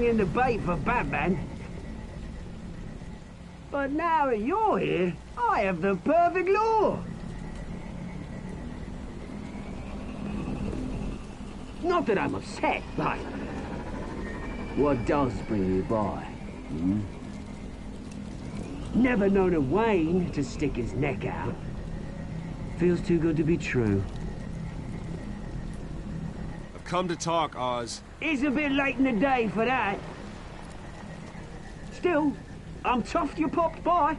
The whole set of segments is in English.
in the bait for Batman. But now that you're here, I have the perfect lure. Not that I'm upset, but what does bring you by? Hmm? Never known a Wayne to stick his neck out. Feels too good to be true. I've come to talk, Oz. It's a bit late in the day for that. Still, I'm chuffed you popped by.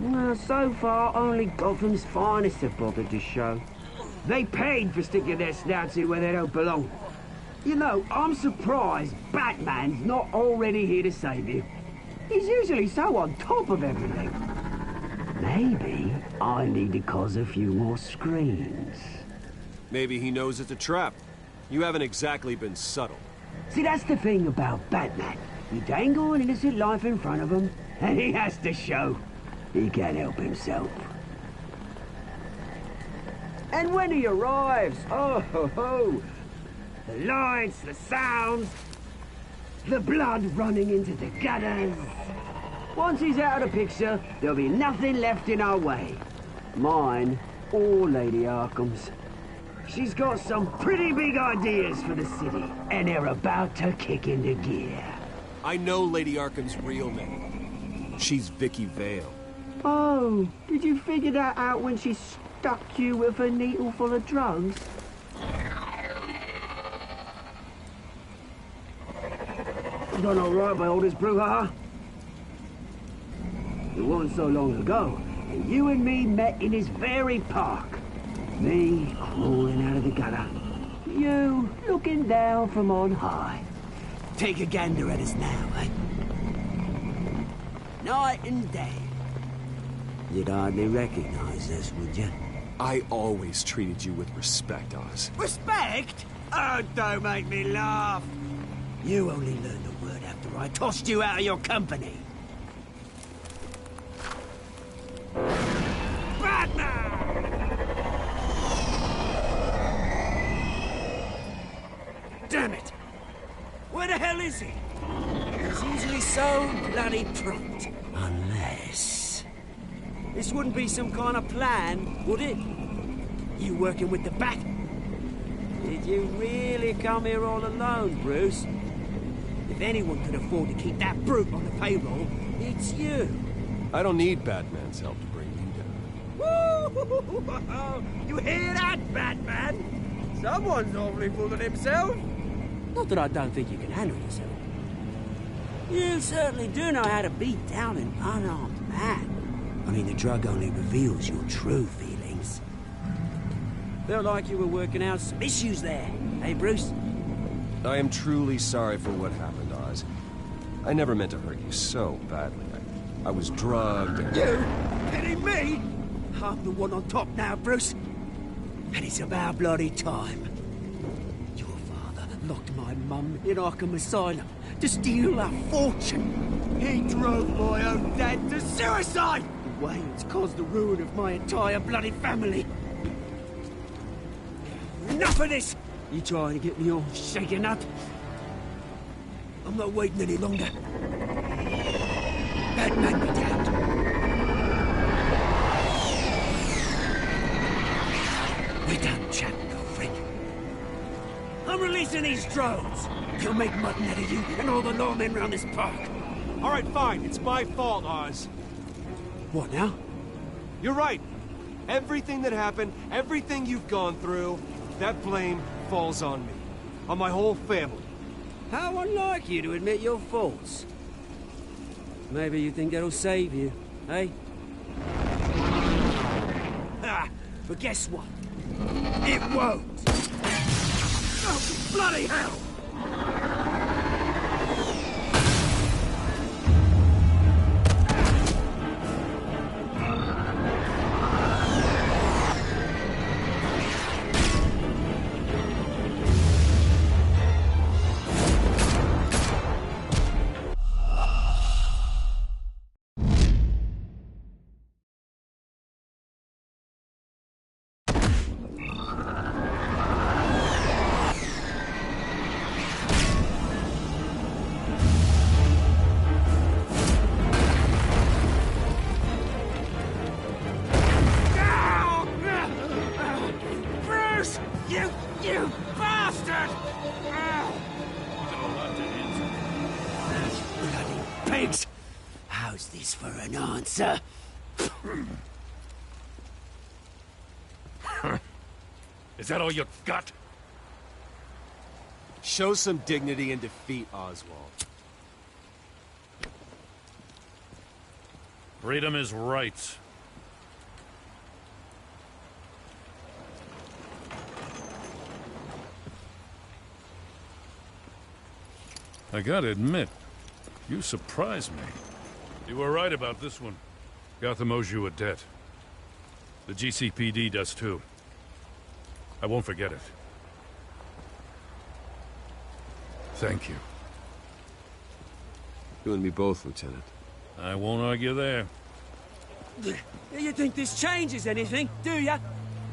Well, so far, only Gotham's finest have bothered to show. They paid for sticking their snouts in where they don't belong. You know, I'm surprised Batman's not already here to save you. He's usually so on top of everything. Maybe I need to cause a few more screams. Maybe he knows it's a trap. You haven't exactly been subtle. See, that's the thing about Batman. You dangle an innocent life in front of him, and he has to show he can't help himself. And when he arrives, oh ho ho! The lights, the sounds, the blood running into the gutters. Once he's out of the picture, there'll be nothing left in our way. Mine or Lady Arkham's. She's got some pretty big ideas for the city, and they're about to kick into gear. I know Lady Arkham's real name. She's Vicky Vale. Oh, did you figure that out when she stuck you with a needle full of drugs? Done all right by all this brouhaha. It wasn't so long ago that you and me met in this very park. Me crawling out of the gutter. You looking down from on high. Take a gander at us now, eh? Night and day. You'd hardly recognize us, would you? I always treated you with respect, Oz. Respect? Oh, don't make me laugh. You only learned the word after I tossed you out of your company. Batman! Damn it! Where the hell is he? He's usually so bloody prompt. Unless... This wouldn't be some kind of plan, would it? You working with the Bat? Did you really come here all alone, Bruce? If anyone could afford to keep that brute on the payroll, it's you. I don't need Batman's help to bring you down. Woo! You hear that, Batman? Someone's awfully full of himself. Not that I don't think you can handle yourself. You certainly do know how to beat down an unarmed man. I mean, the drug only reveals your true feelings. Felt like you were working out some issues there, eh, Bruce? I am truly sorry for what happened, Oz. I never meant to hurt you so badly. I was drugged and... You? Kidding me? I'm the one on top now, Bruce. And it's about bloody time. Your father locked my mum in Arkham Asylum to steal a fortune. He drove my own dad to suicide! The Waynes caused the ruin of my entire bloody family. Enough of this! You trying to get me all shaken up? I'm not waiting any longer. Batman be damned. We're done chatting, girlfriend. I'm releasing these drones. They'll make mutton out of you and all the lawmen around this park. All right, fine. It's my fault, Oz. What now? You're right. Everything that happened, everything you've gone through, that blame falls on me. On my whole family. How unlike you to admit your faults. Maybe you think that'll save you, eh? Ha! But guess what? It won't! Oh, bloody hell! pigs! How's this for an answer? Is that all you got? Show some dignity and defeat Oswald. Freedom is rights. I gotta admit, you surprised me. You were right about this one. Gotham owes you a debt. The GCPD does too. I won't forget it. Thank you. You and me both, Lieutenant. I won't argue there. You think this changes anything, do ya?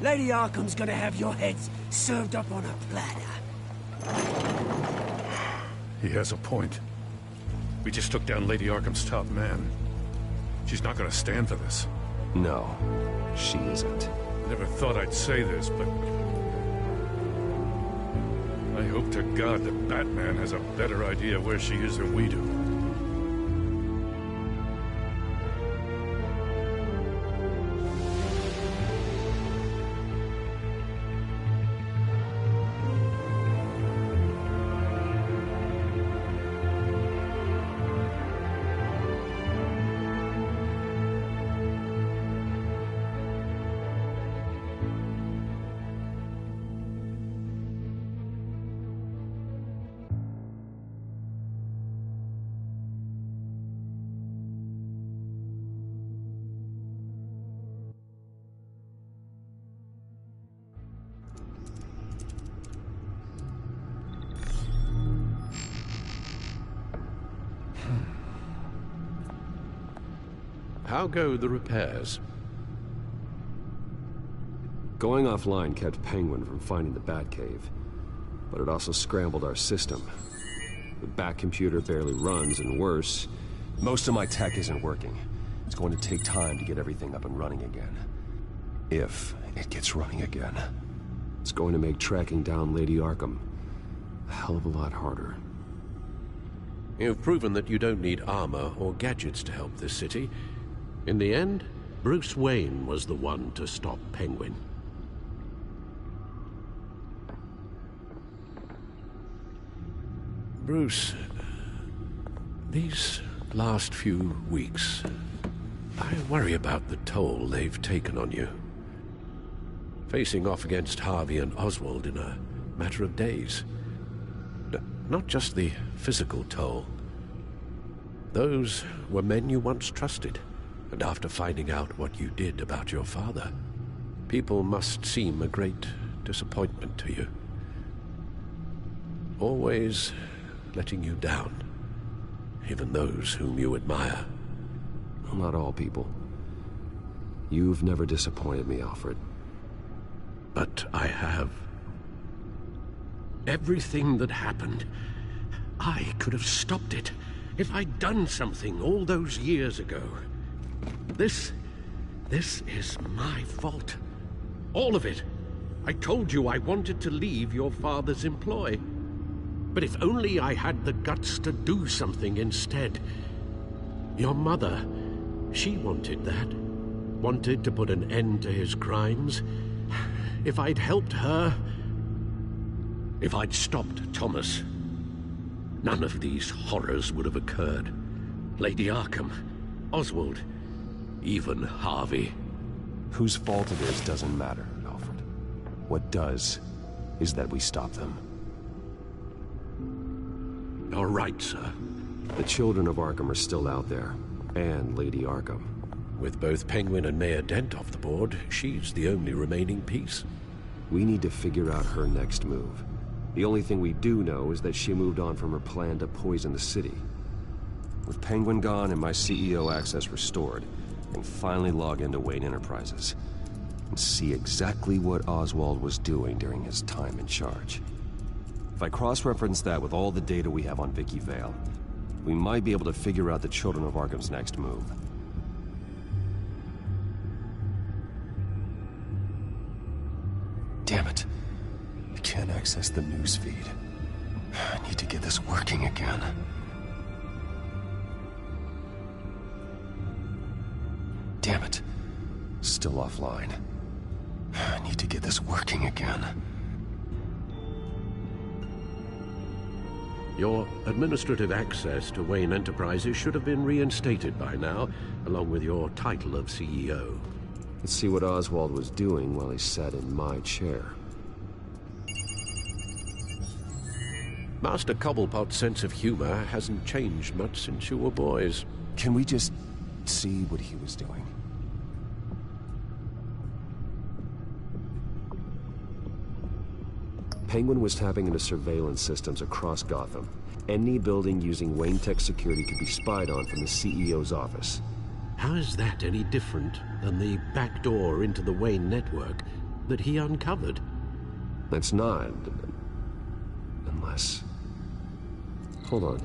Lady Arkham's gonna have your heads served up on a platter. He has a point. We just took down Lady Arkham's top man. She's not gonna stand for this. No, she isn't. Never thought I'd say this, but... I hope to God that Batman has a better idea where she is than we do. How go the repairs? Going offline kept Penguin from finding the Batcave, but it also scrambled our system. The Bat computer barely runs, and worse, most of my tech isn't working. It's going to take time to get everything up and running again. If it gets running again. It's going to make tracking down Lady Arkham a hell of a lot harder. You've proven that you don't need armor or gadgets to help this city. In the end, Bruce Wayne was the one to stop Penguin. Bruce, these last few weeks, I worry about the toll they've taken on you. Facing off against Harvey and Oswald in a matter of days. Not just the physical toll. Those were men you once trusted. And after finding out what you did about your father, people must seem a great disappointment to you. Always letting you down, even those whom you admire. Well, not all people. You've never disappointed me, Alfred. But I have. Everything that happened, I could have stopped it if I'd done something all those years ago. This is my fault. All of it. I told you I wanted to leave your father's employ. But if only I had the guts to do something instead. Your mother, she wanted that. Wanted to put an end to his crimes. If I'd helped her... If I'd stopped Thomas, none of these horrors would have occurred. Lady Arkham, Oswald, even Harvey. Whose fault it is doesn't matter, Alfred. What does is that we stop them. You're right, sir. The children of Arkham are still out there, and Lady Arkham. With both Penguin and Mayor Dent off the board, she's the only remaining piece. We need to figure out her next move. The only thing we do know is that she moved on from her plan to poison the city. With Penguin gone and my CEO access restored, I can finally log into Wayne Enterprises and see exactly what Oswald was doing during his time in charge. If I cross-reference that with all the data we have on Vicky Vale, we might be able to figure out the Children of Arkham's next move. Damn it. I can't access the newsfeed. I need to get this working again. Damn it. Still offline. I need to get this working again. Your administrative access to Wayne Enterprises should have been reinstated by now, along with your title of CEO. Let's see what Oswald was doing while he sat in my chair. Master Cobblepot's sense of humor hasn't changed much since you were boys. Can we just see what he was doing? Penguin was tapping into surveillance systems across Gotham. Any building using Wayne Tech security could be spied on from the CEO's office. How is that any different than the back door into the Wayne network that he uncovered? It's not. Unless... Hold on.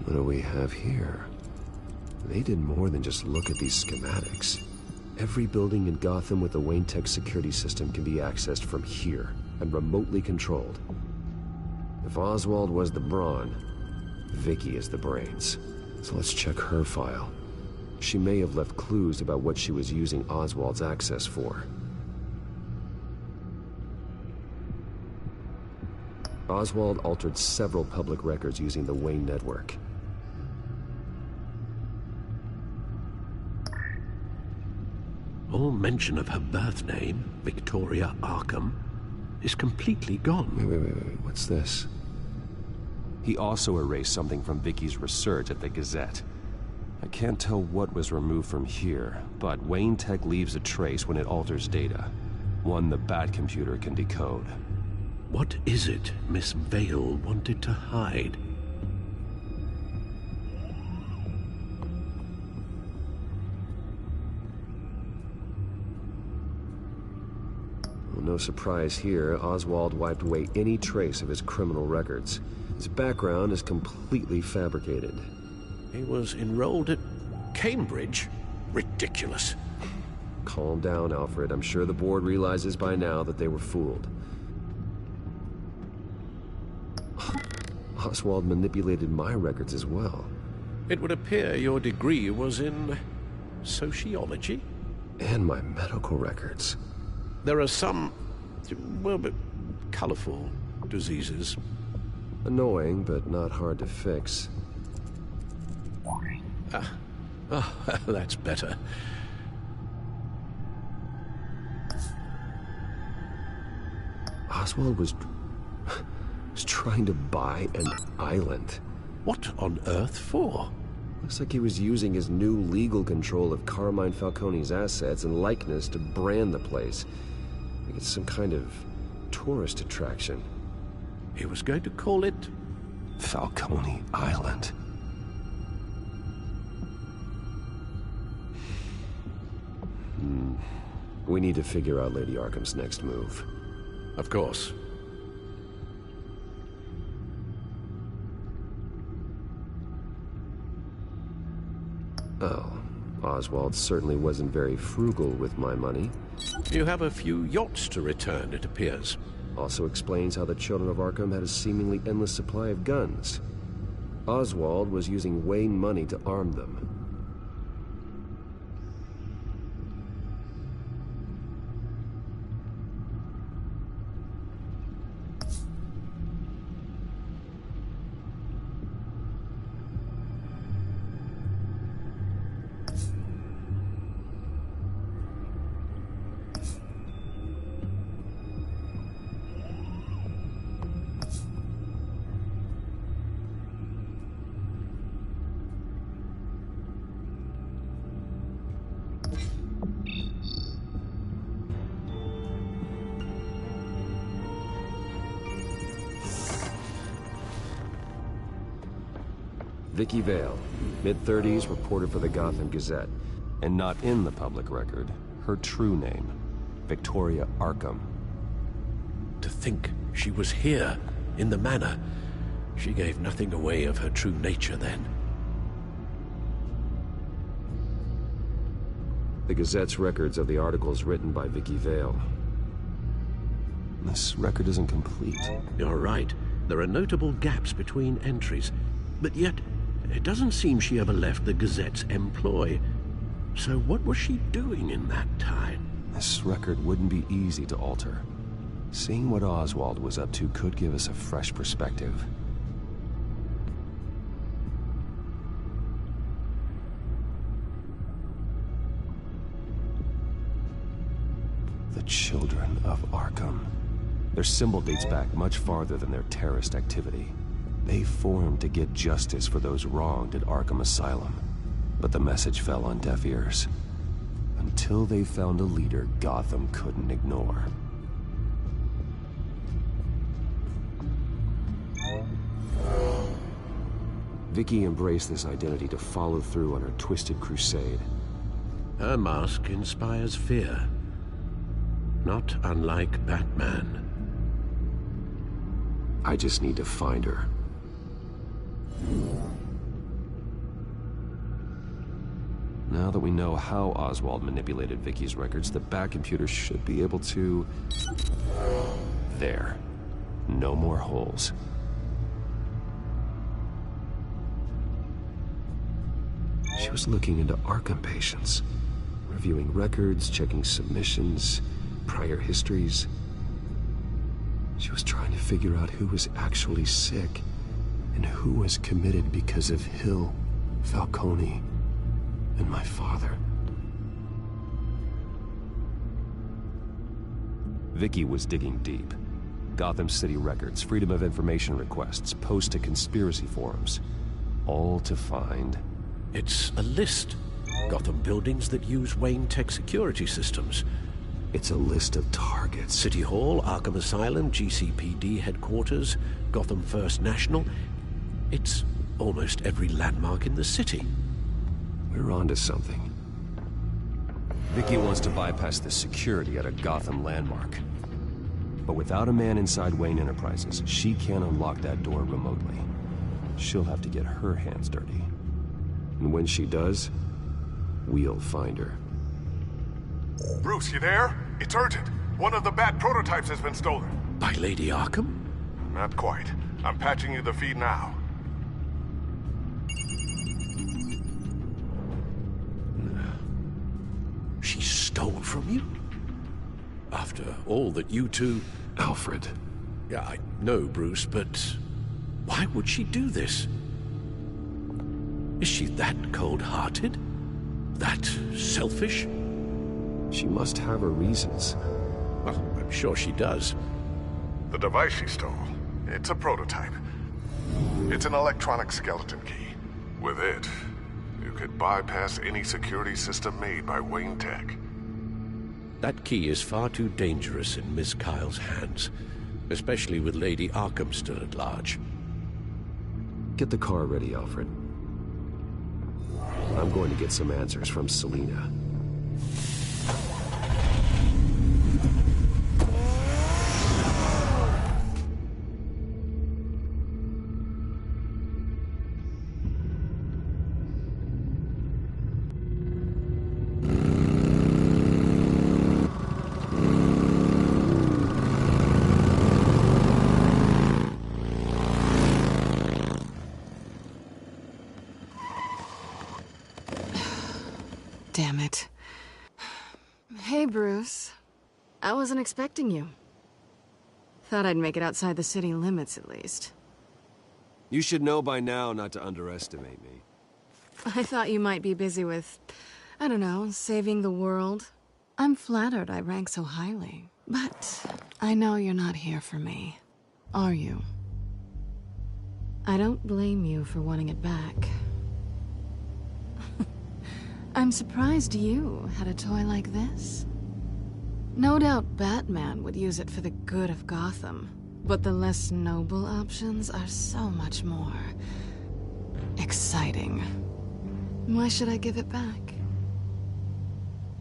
What do we have here? They did more than just look at these schematics. Every building in Gotham with the Wayne Tech security system can be accessed from here and remotely controlled. If Oswald was the brawn, Vicky is the brains. So let's check her file. She may have left clues about what she was using Oswald's access for. Oswald altered several public records using the Wayne network. All mention of her birth name, Victoria Arkham, is completely gone. Wait, what's this? He also erased something from Vicky's research at the Gazette. I can't tell what was removed from here, but Wayne Tech leaves a trace when it alters data. One the Bat computer can decode. What is it Miss Vale wanted to hide? Well, no surprise here, Oswald wiped away any trace of his criminal records. His background is completely fabricated. He was enrolled at Cambridge? Ridiculous. Calm down, Alfred. I'm sure the board realizes by now that they were fooled. Oswald manipulated my records as well. It would appear your degree was in sociology? And my medical records. There are some, well, but colorful diseases. Annoying, but not hard to fix. Oh, that's better. Oswald was trying to buy an island. What on earth for? Looks like he was using his new legal control of Carmine Falcone's assets and likeness to brand the place. Like it's some kind of tourist attraction. He was going to call it Falcone Island. We need to figure out Lady Arkham's next move. Of course. Oh, Oswald certainly wasn't very frugal with my money. You have a few yachts to return, it appears. Also explains how the children of Arkham had a seemingly endless supply of guns. Oswald was using Wayne money to arm them. Vicky Vale, mid-30s, reported for the Gotham Gazette. And not in the public record, her true name, Victoria Arkham. To think she was here, in the manor. She gave nothing away of her true nature then. The Gazette's records of the articles written by Vicky Vale. This record isn't complete. You're right. there are notable gaps between entries, but yet it doesn't seem she ever left the Gazette's employ. So what was she doing in that time? This record wouldn't be easy to alter. Seeing what Oswald was up to could give us a fresh perspective. The Children of Arkham. Their symbol dates back much farther than their terrorist activity. They formed to get justice for those wronged at Arkham Asylum. But the message fell on deaf ears. Until they found a leader Gotham couldn't ignore. Vicky embraced this identity to follow through on her twisted crusade. Her mask inspires fear. Not unlike Batman. I just need to find her. Now that we know how Oswald manipulated Vicky's records, the Bat computer should be able to... There. No more holes. She was looking into Arkham patients, reviewing records, checking submissions, prior histories. She was trying to figure out who was actually sick and who was committed because of Hill, Falcone, and my father. Vicky was digging deep. Gotham City records, Freedom of Information requests, posts to conspiracy forums. All to find... It's a list. Gotham buildings that use Wayne Tech security systems. It's a list of targets. City Hall, Arkham Asylum, GCPD headquarters, Gotham First National. It's almost every landmark in the city. We're onto something. Vicky wants to bypass the security at a Gotham landmark. But without a man inside Wayne Enterprises, she can't unlock that door remotely. She'll have to get her hands dirty. And when she does, we'll find her. Bruce, you there? It's urgent. One of the Bat prototypes has been stolen. By Lady Arkham? Not quite. I'm patching you the feed now. She stole from you? After all that you two... Alfred. Yeah, I know, Bruce, but why would she do this? Is she that cold-hearted? That selfish? She must have her reasons. Well, I'm sure she does. The device she stole, it's a prototype. It's an electronic skeleton key. With it, you could bypass any security system made by Wayne Tech. That key is far too dangerous in Miss Kyle's hands, especially with Lady Arkham still at large. Get the car ready, Alfred. I'm going to get some answers from Selina. Damn it. Hey, Bruce. I wasn't expecting you. Thought I'd make it outside the city limits, at least. You should know by now not to underestimate me. I thought you might be busy with, I don't know, saving the world. I'm flattered I rank so highly. But I know you're not here for me. Are you? I don't blame you for wanting it back. I'm surprised you had a toy like this. No doubt Batman would use it for the good of Gotham, but the less noble options are so much more exciting. Why should I give it back?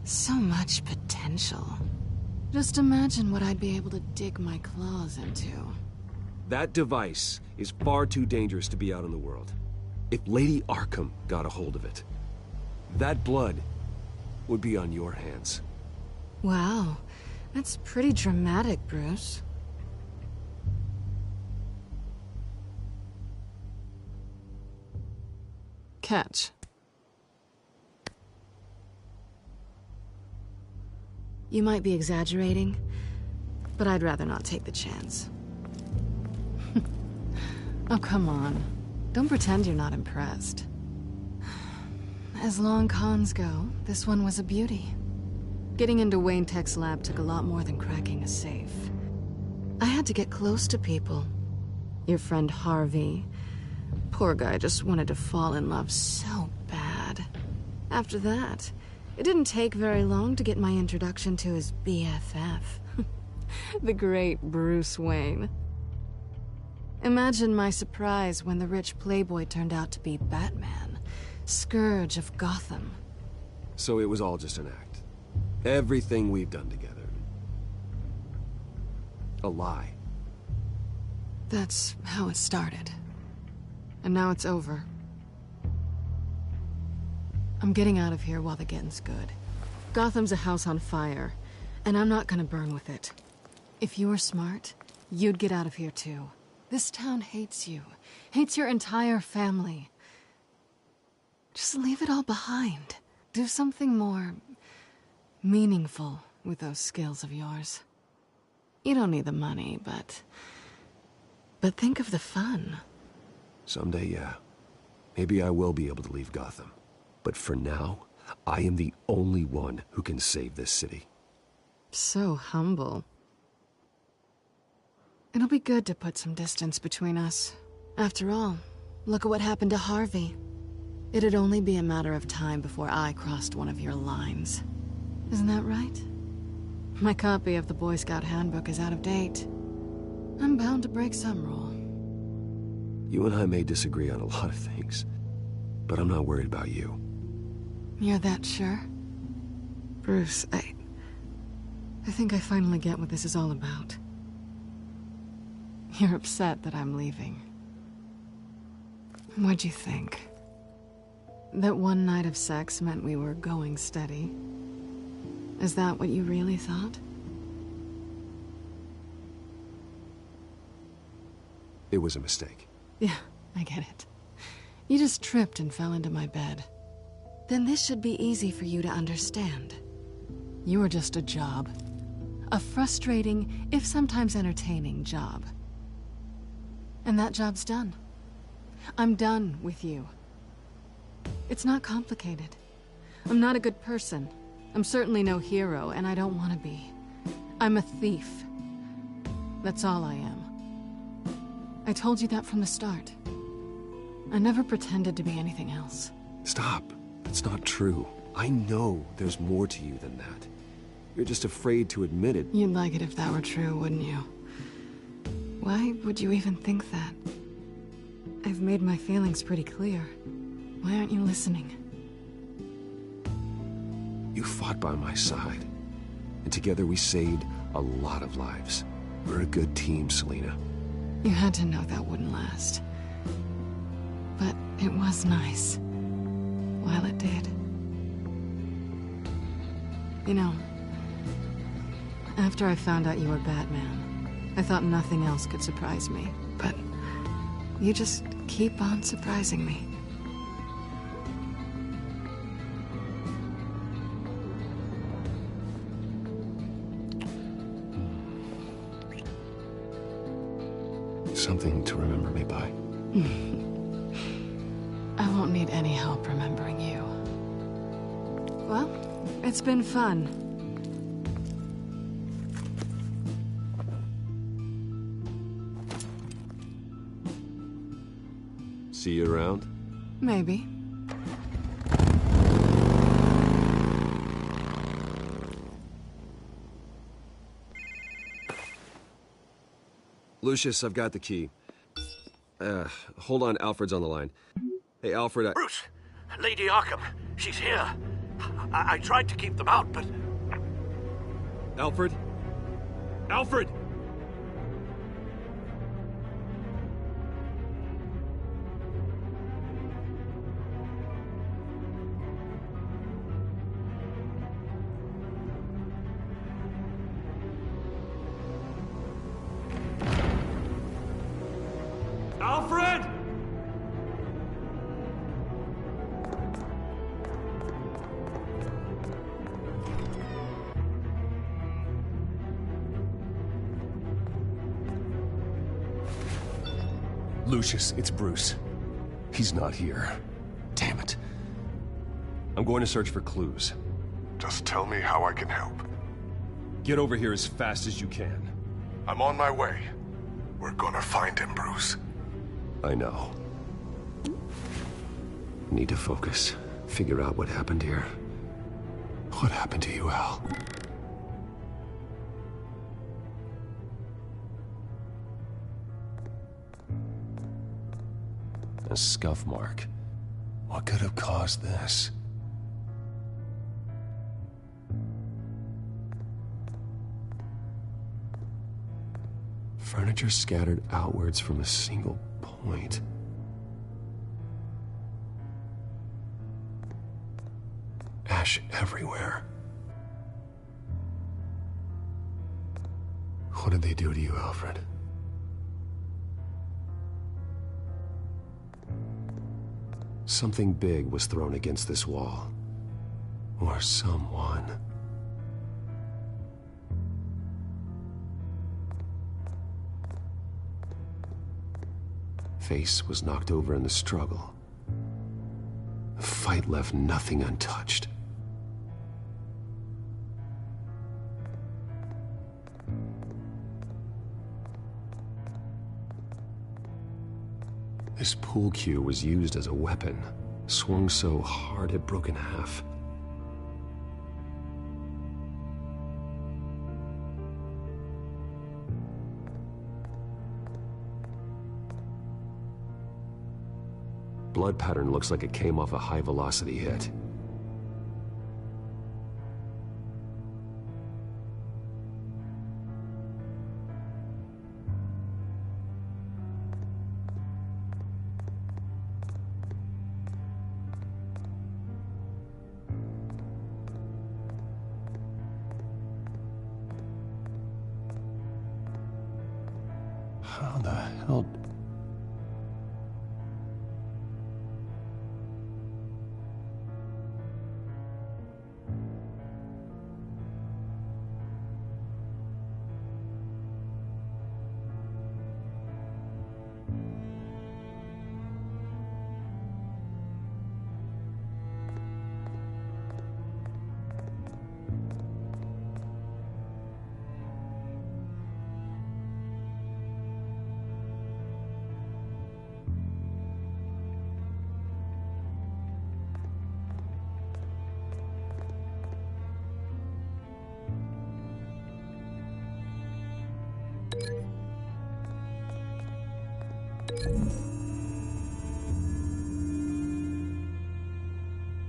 So much potential. Just imagine what I'd be able to dig my claws into. That device is far too dangerous to be out in the world. If Lady Arkham got a hold of it, that blood would be on your hands. Wow, that's pretty dramatic, Bruce. catch. You might be exaggerating, but I'd rather not take the chance. Oh, come on. Don't pretend you're not impressed. As long cons go, this one was a beauty. Getting into Wayne Tech's lab took a lot more than cracking a safe. I had to get close to people. Your friend Harvey. Poor guy just wanted to fall in love so bad. After that, it didn't take very long to get my introduction to his BFF. The great Bruce Wayne. Imagine my surprise when the rich playboy turned out to be Batman, Scourge of Gotham. So it was all just an act. Everything we've done together. A lie. That's how it started. And now it's over. I'm getting out of here while the getting's good. Gotham's a house on fire, and I'm not gonna burn with it. If you were smart, you'd get out of here too. This town hates you. Hates your entire family. Just leave it all behind. Do something more meaningful with those skills of yours. You don't need the money, but think of the fun. Someday, yeah. Maybe I will be able to leave Gotham. But for now, I am the only one who can save this city. So humble. It'll be good to put some distance between us. After all, look at what happened to Harvey. It'd only be a matter of time before I crossed one of your lines. Isn't that right? My copy of the Boy Scout Handbook is out of date. I'm bound to break some rule. You and I may disagree on a lot of things, but I'm not worried about you. You're that sure? Bruce, I think I finally get what this is all about. You're upset that I'm leaving. What'd you think? That one night of sex meant we were going steady? Is that what you really thought? It was a mistake. Yeah, I get it. You just tripped and fell into my bed. Then this should be easy for you to understand. You were just a job. A frustrating, if sometimes entertaining, job. And that job's done. I'm done with you. It's not complicated. I'm not a good person. I'm certainly no hero, and I don't want to be. I'm a thief. That's all I am. I told you that from the start. I never pretended to be anything else. Stop. That's not true. I know there's more to you than that. You're just afraid to admit it. You'd like it if that were true, wouldn't you? Why would you even think that? I've made my feelings pretty clear. Why aren't you listening? You fought by my side, and together we saved a lot of lives. We're a good team, Selina. You had to know that wouldn't last. But it was nice. While it did. You know, after I found out you were Batman, I thought nothing else could surprise me. But you just keep on surprising me. Something to remember me by. I won't need any help remembering you. Well, it's been fun. See you around? Maybe. Lucius, I've got the key. Hold on, Alfred's on the line. Hey, Alfred, Bruce, Lady Arkham, she's here. I tried to keep them out, but... Alfred? Alfred! Alfred! Lucius, it's Bruce. He's not here. Damn it. I'm going to search for clues. Just tell me how I can help. Get over here as fast as you can. I'm on my way. We're gonna find him, Bruce. I know. Need to focus. Figure out what happened here. What happened to you, Al? A scuff mark. What could have caused this? Furniture scattered outwards from a single point. Ash everywhere. What did they do to you, Alfred? Something big was thrown against this wall. Or someone. Face was knocked over in the struggle. The fight left nothing untouched. This pool cue was used as a weapon, swung so hard it broke in half. Blood pattern looks like it came off a high-velocity hit. How the hell...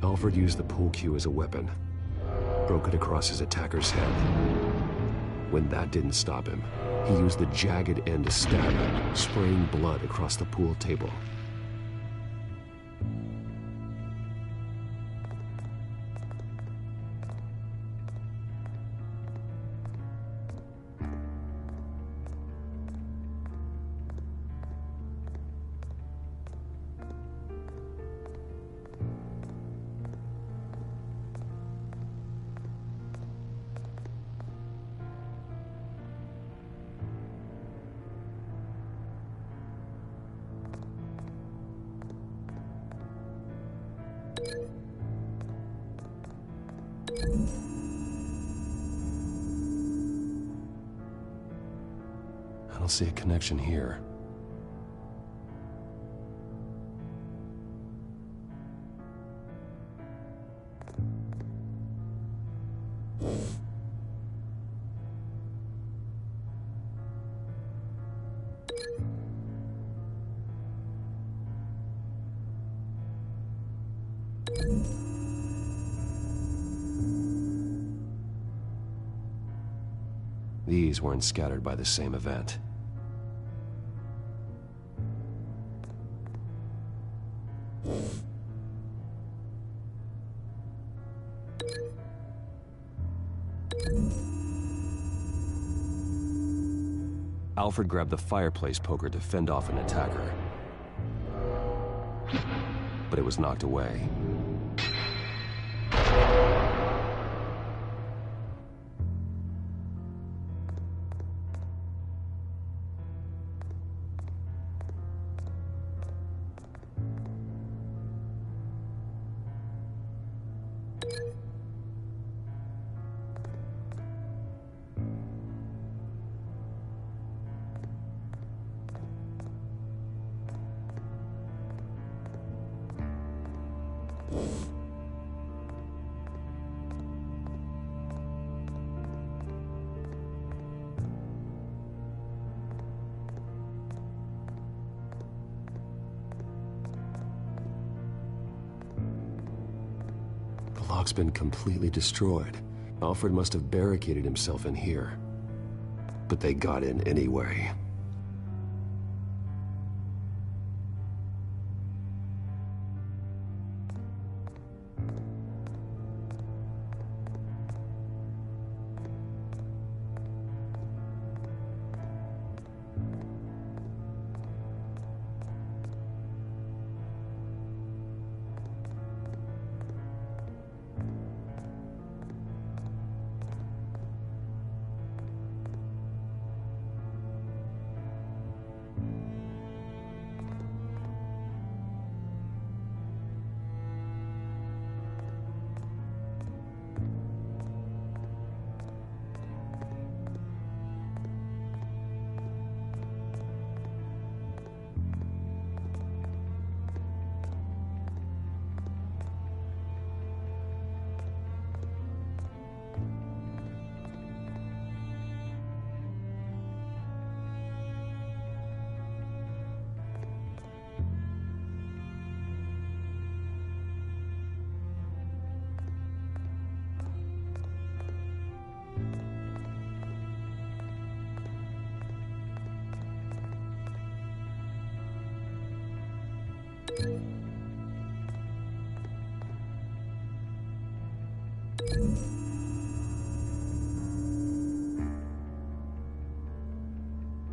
Alfred used the pool cue as a weapon. Broke it across his attacker's head. When that didn't stop him, he used the jagged end to stab him, spraying blood across the pool table. I don't see a connection here. These weren't scattered by the same event. Alfred grabbed the fireplace poker to fend off an attacker. But it was knocked away. The lock's been completely destroyed. Alfred must have barricaded himself in here. But they got in anyway.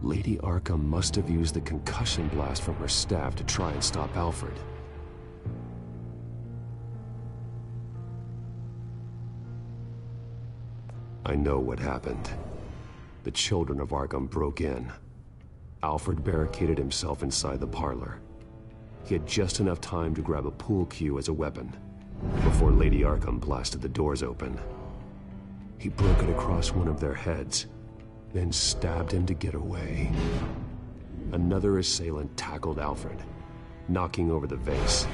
Lady Arkham must have used the concussion blast from her staff to try and stop Alfred. I know what happened. The children of Arkham broke in. Alfred barricaded himself inside the parlor. He had just enough time to grab a pool cue as a weapon before Lady Arkham blasted the doors open. He broke it across one of their heads, then stabbed him to get away. Another assailant tackled Alfred, knocking over the vase.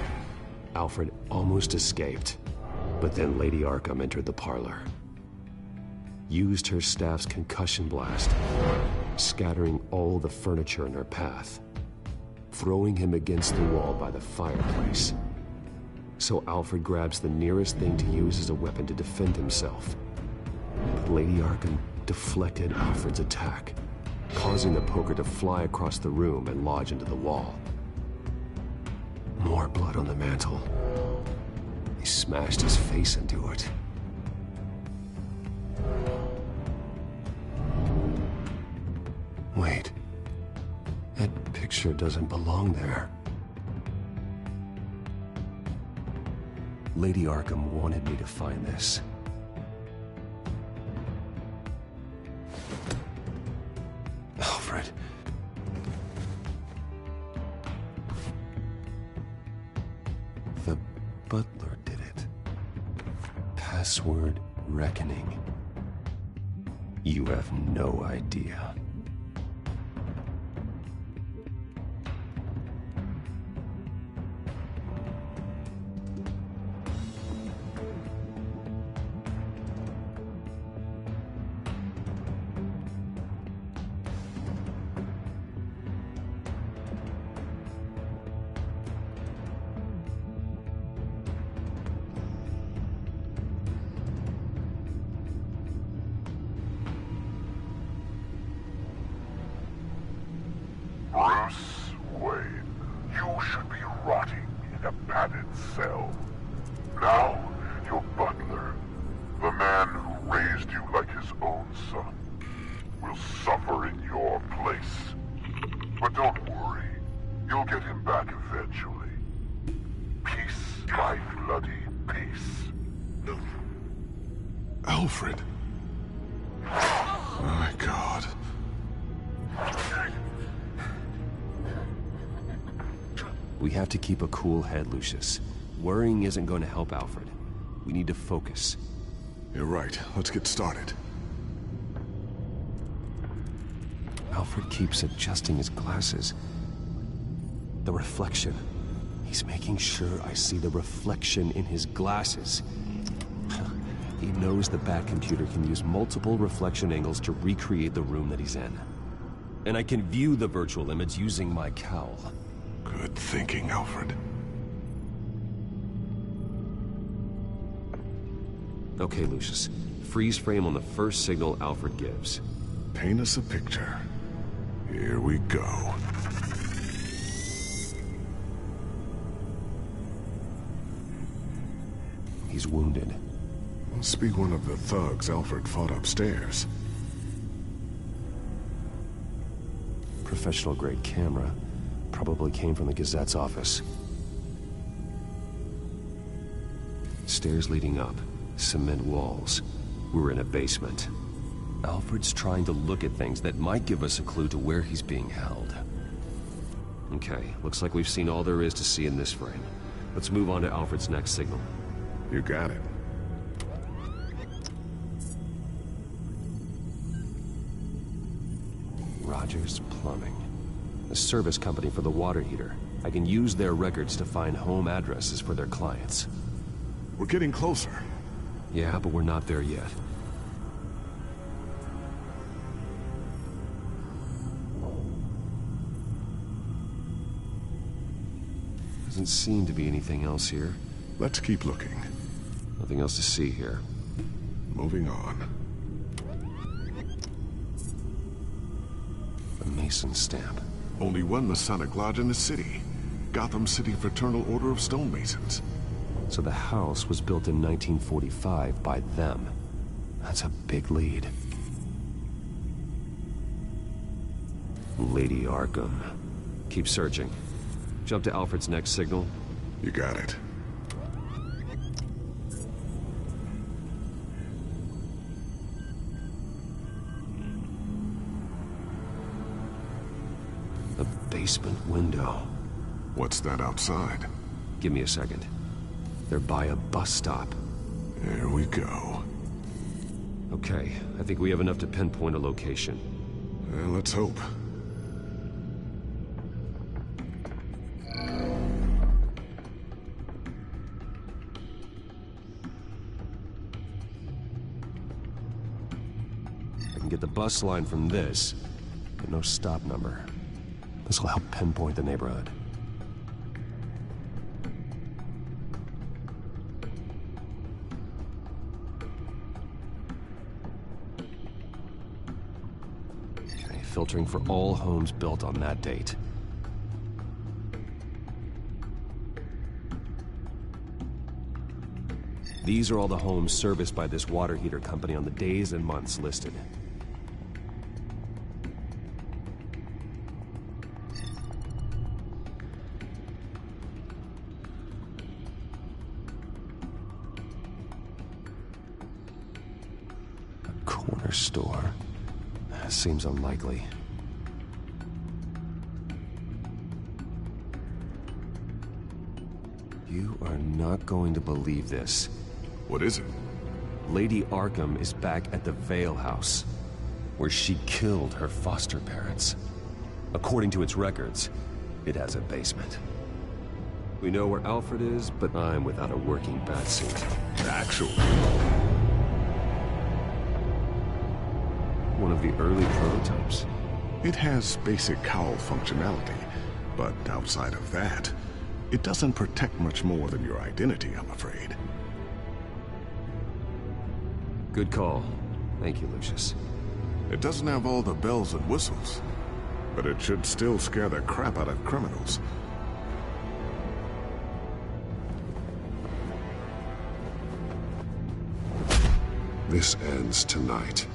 Alfred almost escaped, but then Lady Arkham entered the parlor. Used her staff's concussion blast, scattering all the furniture in her path, throwing him against the wall by the fireplace. So Alfred grabs the nearest thing to use as a weapon to defend himself. But Lady Arkham deflected Alfred's attack, causing the poker to fly across the room and lodge into the wall. More blood on the mantle. He smashed his face into it. Wait. That picture doesn't belong there. Lady Arkham wanted me to find this. Alfred. The butler did it. Password reckoning. You have no idea. Bruce Wayne, you should be rotting in a padded cell. Now, your butler, the man who raised you like his own son, will suffer in your place. But don't worry, you'll get him back eventually. Peace, my bloody peace. Alfred. My God. We have to keep a cool head, Lucius. Worrying isn't going to help Alfred. We need to focus. You're right. Let's get started. Alfred keeps adjusting his glasses. The reflection. He's making sure I see the reflection in his glasses. He knows the Batcomputer can use multiple reflection angles to recreate the room that he's in. And I can view the virtual image using my cowl. Good thinking, Alfred. Okay, Lucius. Freeze frame on the first signal Alfred gives. Paint us a picture. Here we go. He's wounded. Must be one of the thugs Alfred fought upstairs. Professional-grade camera. Probably came from the Gazette's office. Stairs leading up. Cement walls. We're in a basement. Alfred's trying to look at things that might give us a clue to where he's being held. Okay, looks like we've seen all there is to see in this frame. Let's move on to Alfred's next signal. You got it. Rogers Plumbing. A service company for the water heater. I can use their records to find home addresses for their clients. We're getting closer. Yeah, but we're not there yet. Doesn't seem to be anything else here. Let's keep looking. Nothing else to see here. Moving on. The Mason stamp. Only one Masonic lodge in the city. Gotham City Fraternal Order of Stonemasons. So the house was built in 1945 by them. That's a big lead. Lady Arkham. Keep searching. Jump to Alfred's next signal. You got it. The basement window. What's that outside? Give me a second. They're by a bus stop. There we go. Okay, I think we have enough to pinpoint a location. Well, let's hope. I can get the bus line from this, but no stop number. This will help pinpoint the neighborhood. Okay, filtering for all homes built on that date. These are all the homes serviced by this water heater company on the days and months listed. A corner store. That seems unlikely. You are not going to believe this. What is it? Lady Arkham is back at the Vale House, where she killed her foster parents. According to its records, it has a basement. We know where Alfred is, but I'm without a working batsuit. Actually. One of the early prototypes. It has basic cowl functionality, but outside of that, it doesn't protect much more than your identity, I'm afraid. Good call. Thank you, Lucius. It doesn't have all the bells and whistles, but it should still scare the crap out of criminals. This ends tonight.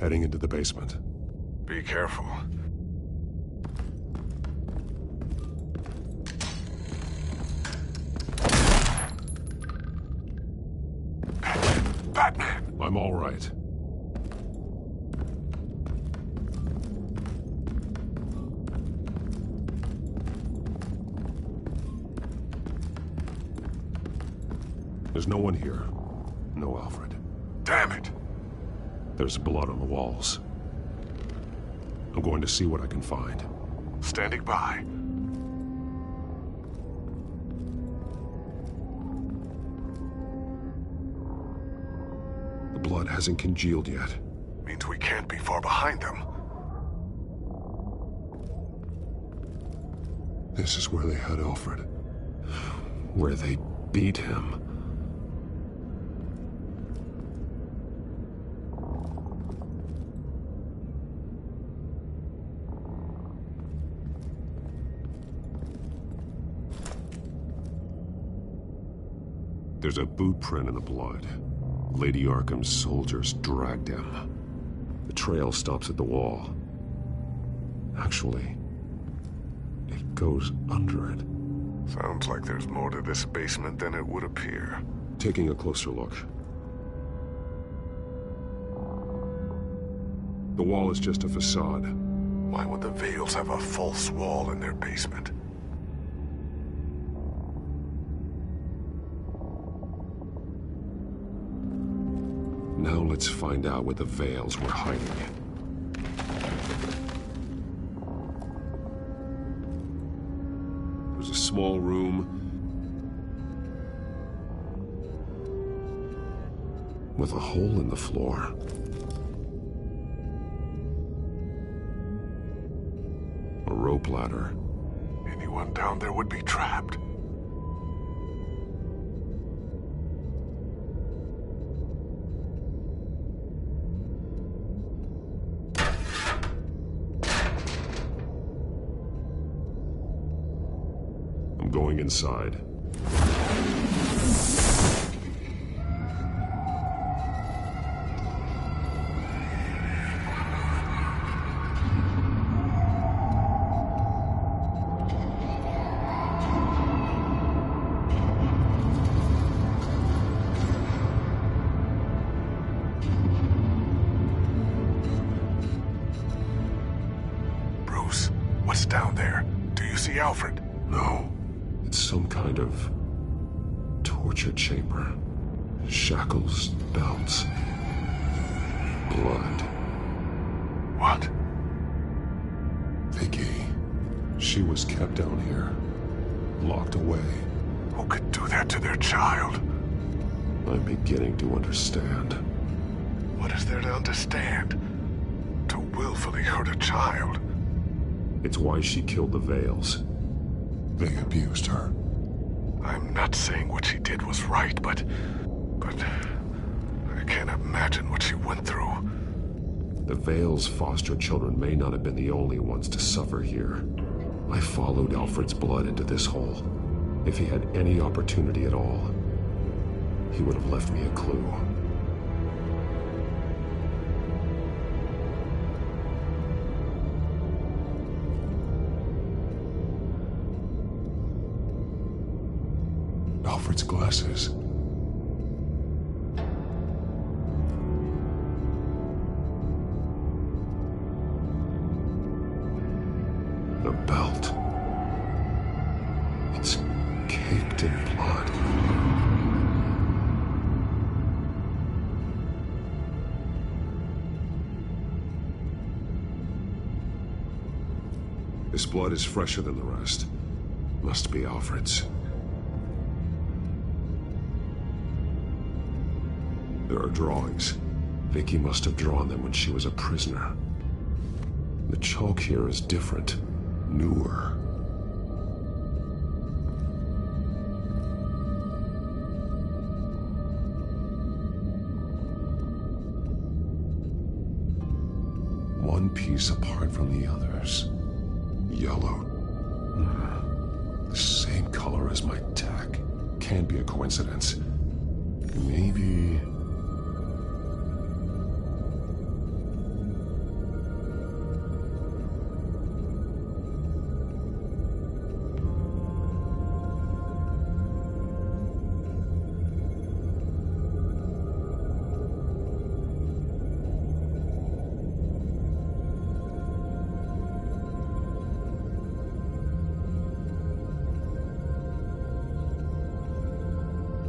heading into the basement. Be careful. Batman! I'm all right. There's no one here. No Alfred. Damn it! There's blood on the walls. I'm going to see what I can find. Standing by. The blood hasn't congealed yet. Means we can't be far behind them. This is where they had Alfred. Where they beat him. There's a boot print in the blood. Lady Arkham's soldiers dragged him. The trail stops at the wall. Actually, it goes under it. Sounds like there's more to this basement than it would appear. Taking a closer look. The wall is just a facade. Why would the Vales have a false wall in their basement? Now let's find out where the Vales were hiding. There's a small room with a hole in the floor. A rope ladder. Anyone down there would be trapped. I'm going inside. Bruce, what's down there? Do you see Alfred? No. It's some kind of torture chamber. Shackles, belts, blood. What? Vicky. She was kept down here, locked away. Who could do that to their child? I'm beginning to understand. What is there to understand? To willfully hurt a child? It's why she killed the Vales. They abused her. I'm not saying what she did was right, but I can't imagine what she went through. The Vales' foster children may not have been the only ones to suffer here. I followed Alfred's blood into this hole. If he had any opportunity at all, he would have left me a clue. Alfred's glasses. The belt. It's caked in blood. This blood is fresher than the rest. Must be Alfred's. There are drawings. Vicky must have drawn them when she was a prisoner. The chalk here is different, newer. One piece apart from the others. Yellow. The same color as my tack. Can't be a coincidence. Maybe...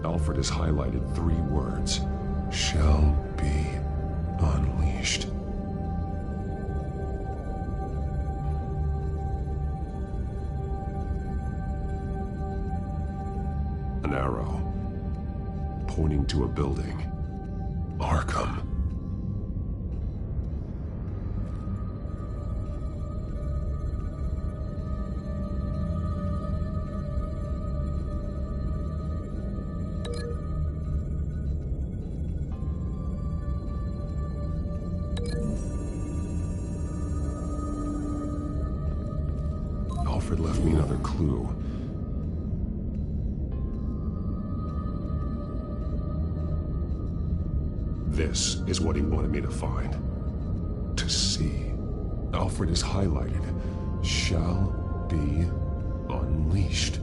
Alfred has highlighted 3 words. Shall be unleashed. An arrow pointing to a building. Arkham. Alfred left me another clue. This is what he wanted me to find. To see. Alfred is highlighted. Shall be unleashed.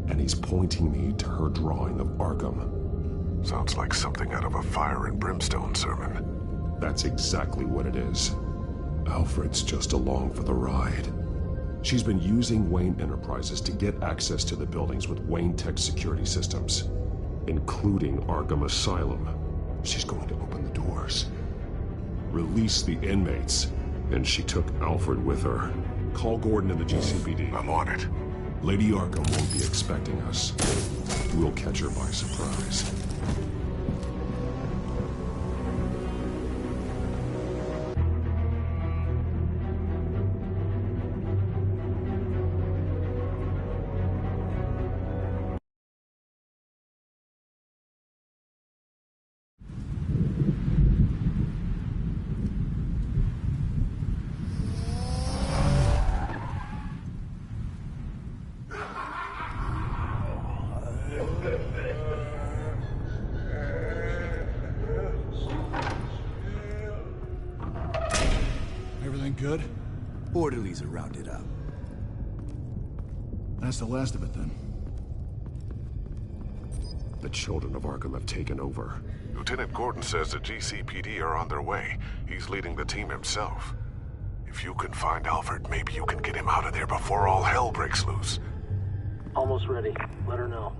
And he's pointing me to her drawing of Arkham. Sounds like something out of a fire and brimstone sermon. That's exactly what it is. Alfred's just along for the ride. She's been using Wayne Enterprises to get access to the buildings with Wayne Tech security systems, including Arkham Asylum. She's going to open the doors, release the inmates, and she took Alfred with her. Call Gordon and the GCPD. I'm on it. Lady Arkham won't be expecting us. We'll catch her by surprise. Everything good? Orderlies are rounded up. That's the last of it, then. The children of Arkham have taken over. Lieutenant Gordon says the GCPD are on their way. He's leading the team himself. If you can find Alfred, maybe you can get him out of there before all hell breaks loose. Almost ready. Let her know.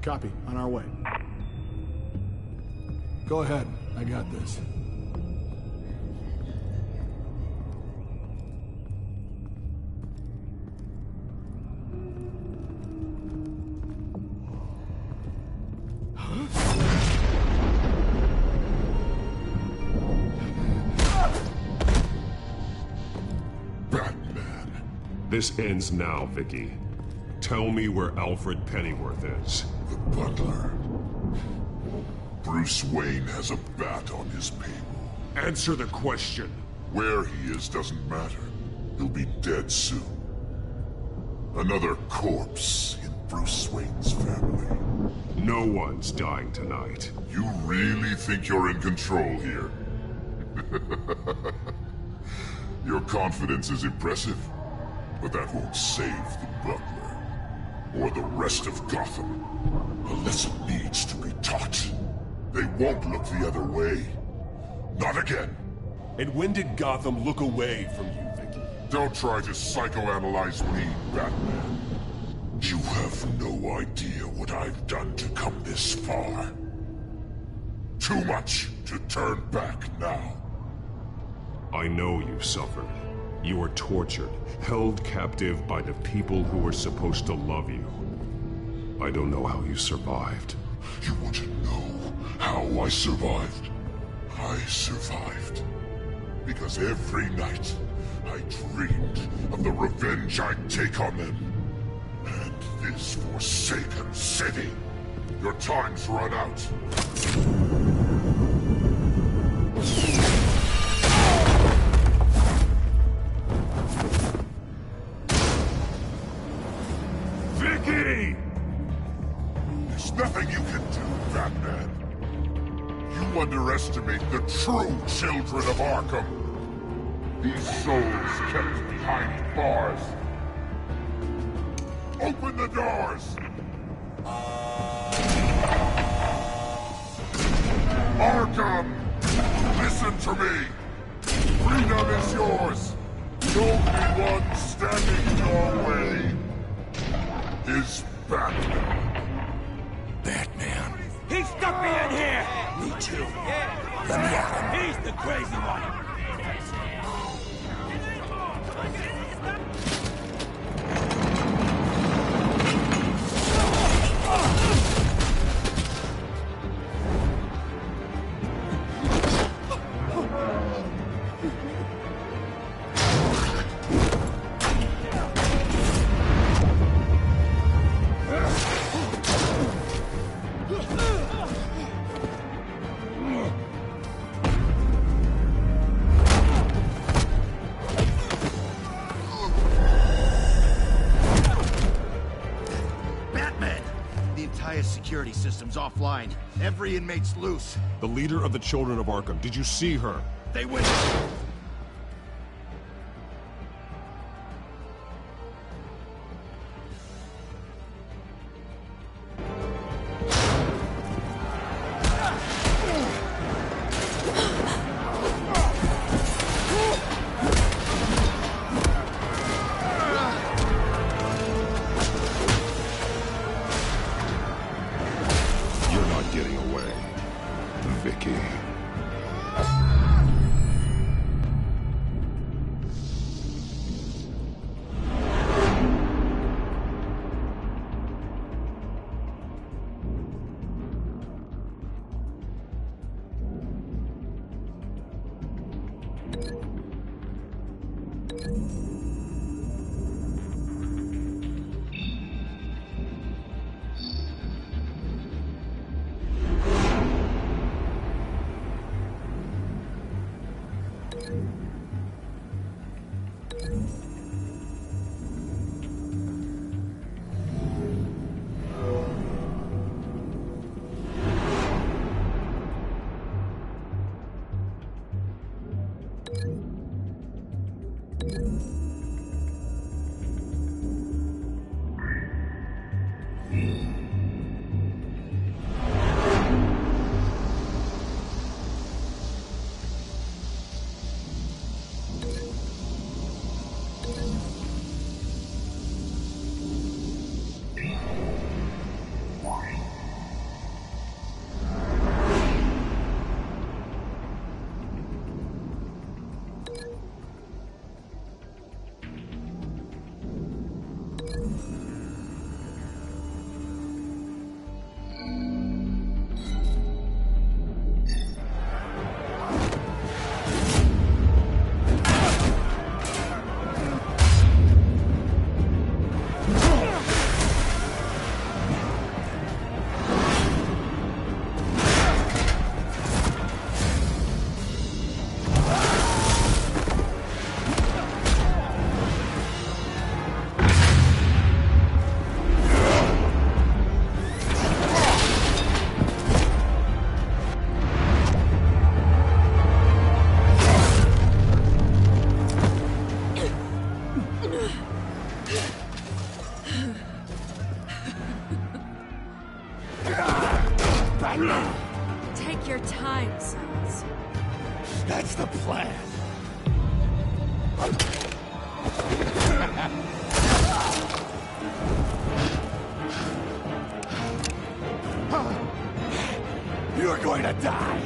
Copy. On our way. Go ahead. I got this. This ends now, Vicky. Tell me where Alfred Pennyworth is. The butler. Bruce Wayne has a bat on his payroll. Answer the question. Where he is doesn't matter. He'll be dead soon. Another corpse in Bruce Wayne's family. No one's dying tonight. You really think you're in control here? Your confidence is impressive. But that won't save the butler, or the rest of Gotham. A lesson needs to be taught. They won't look the other way. Not again. And when did Gotham look away from you, Vicky? Don't try to psychoanalyze me, Batman. You have no idea what I've done to come this far. Too much to turn back now. I know you suffered. You were tortured, held captive by the people who were supposed to love you. I don't know how you survived. You want to know how I survived? I survived because every night I dreamed of the revenge I'd take on them. And this forsaken city. Your time's run out. Vicky! There's nothing you can do, Batman. You underestimate the true children of Arkham. These souls kept behind bars. Open the doors! Arkham! Listen to me! Freedom is yours! The only one standing in your way is Batman. Batman. He stuck me in here! Me too. Let me out. He's the crazy one. Security system's offline. Every inmate's loose. The leader of the Children of Arkham, did you see her? They went... Take your time, sons. That's the plan. You're going to die.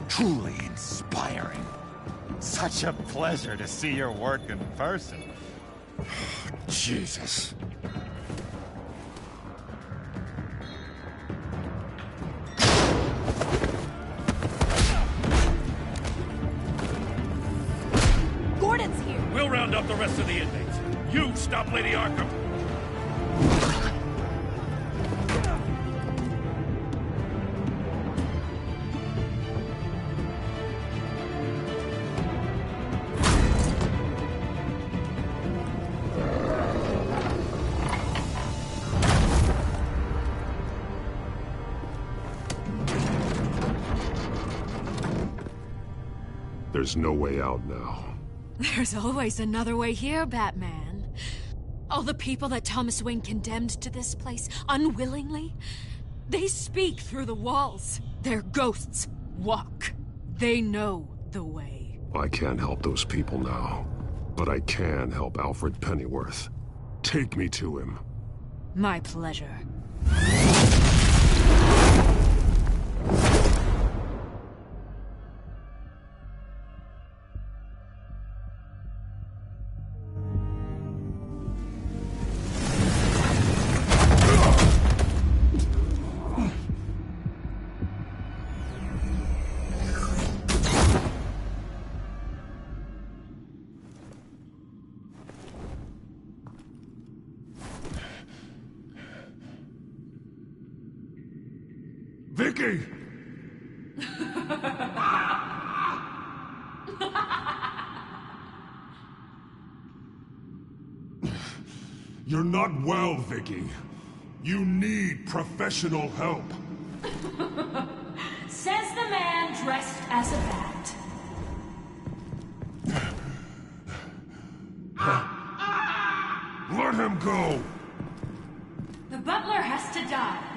Truly inspiring. Such a pleasure to see your work in person. Jesus. Gordon's here. We'll round up the rest of the inmates. You stop Lady Arkham. There's no way out now. There's always another way here, Batman. All the people that Thomas Wayne condemned to this place unwillingly, They speak through the walls. Their ghosts walk. They know the way. I can't help those people now, but I can help Alfred Pennyworth. Take me to him. My pleasure. Vicky! You're not well, Vicky. You need professional help. Says the man dressed as a bat. Let him go! The butler has to die.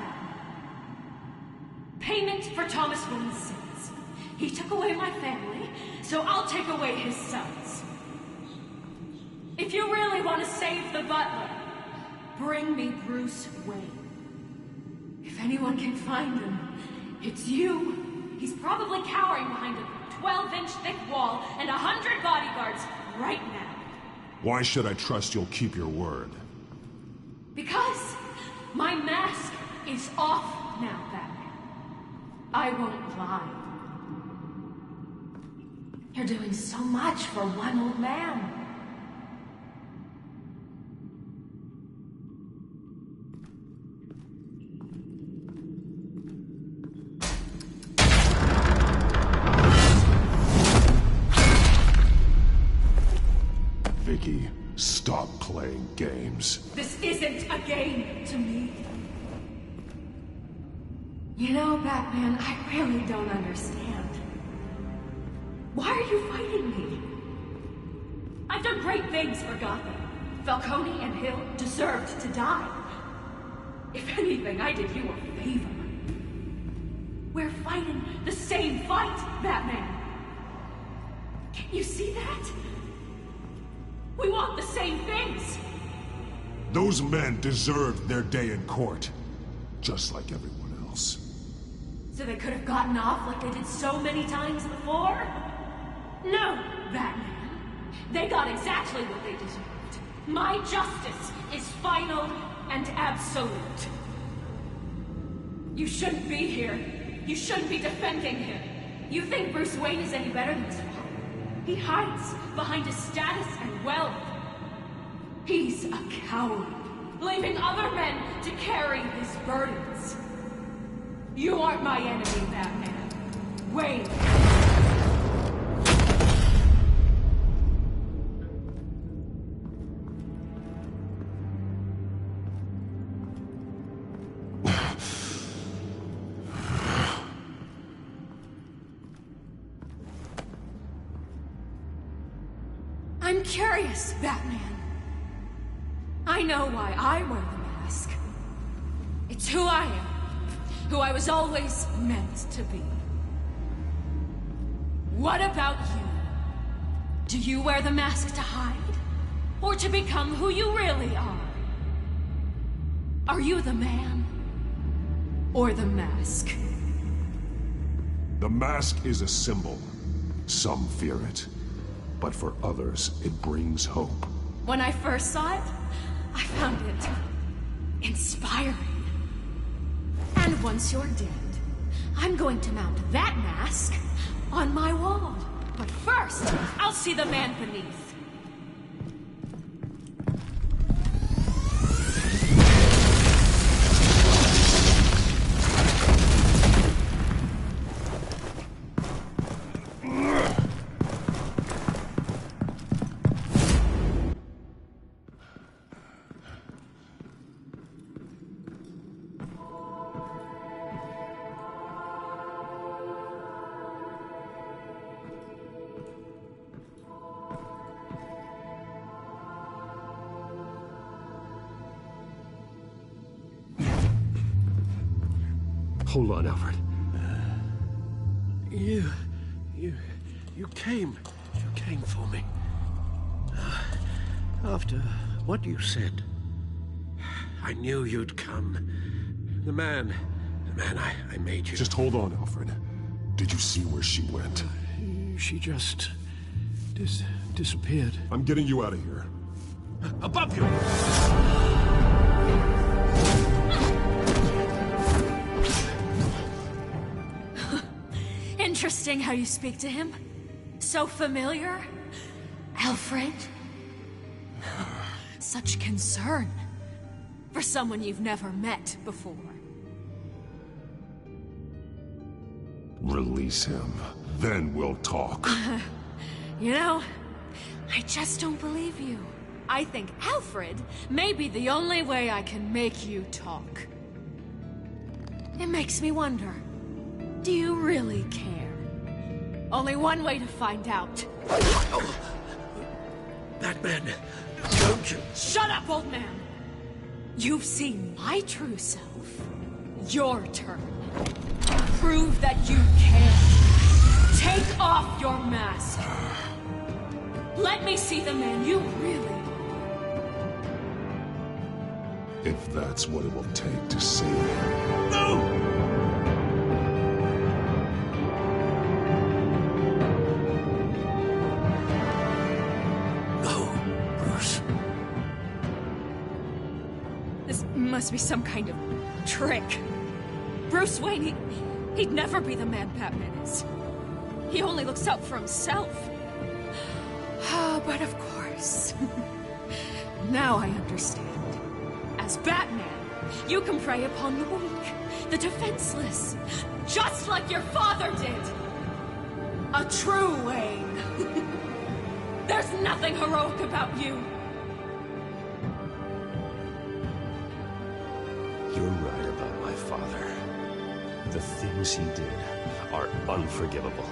Payment for Thomas Wayne's sins. He took away my family, so I'll take away his sons. If you really want to save the butler, bring me Bruce Wayne. If anyone can find him, it's you. He's probably cowering behind a 12-inch thick wall and 100 bodyguards right now. Why should I trust you'll keep your word? Because my mask is off now, Batman. I won't lie. You're doing so much for one old man. Vicky, stop playing games. This isn't a game to me. You know, Batman, I really don't understand. Why are you fighting me? I've done great things for Gotham. Falcone and Hill deserved to die. If anything, I did you a favor. We're fighting the same fight, Batman. Can't you see that? We want the same things. Those men deserved their day in court, just like everyone else. So they could have gotten off like they did so many times before? No, Batman. They got exactly what they deserved. My justice is final and absolute. You shouldn't be here. You shouldn't be defending him. You think Bruce Wayne is any better than his father? He hides behind his status and wealth. He's a coward, leaving other men to carry his burdens. You aren't my enemy, Batman. Wayne. I'm curious, Batman. I know why I wear the mask. It's who I am. Who I was always meant to be. What about you? Do you wear the mask to hide? Or to become who you really are? Are you the man? Or the mask? The mask is a symbol. Some fear it. But for others, it brings hope. When I first saw it, I found it inspiring. And once you're dead, I'm going to mount that mask on my wall. But first, I'll see the man beneath. Hold on, Alfred. You came for me. After what you said, I knew you'd come. The man I made you. Just hold on, Alfred. Did you see where she went? She just disappeared. I'm getting you out of here. Above you! Interesting how you speak to him. So familiar. Alfred. Such concern for someone you've never met before. Release him. Then we'll talk. You know, I just don't believe you. I think Alfred may be the only way I can make you talk. It makes me wonder, do you really care? Only one way to find out. Batman, don't you... Shut up, old man! You've seen my true self. Your turn. Prove that you care. Take off your mask. Let me see the man you really are. If that's what it will take to save him. No! Must be some kind of trick. Bruce Wayne, he'd never be the man Batman is. He only looks out for himself. But of course. Now I understand. As Batman, you can prey upon the weak, the defenseless, just like your father did. A true Wayne. There's nothing heroic about you. You're right about my father. The things he did are unforgivable.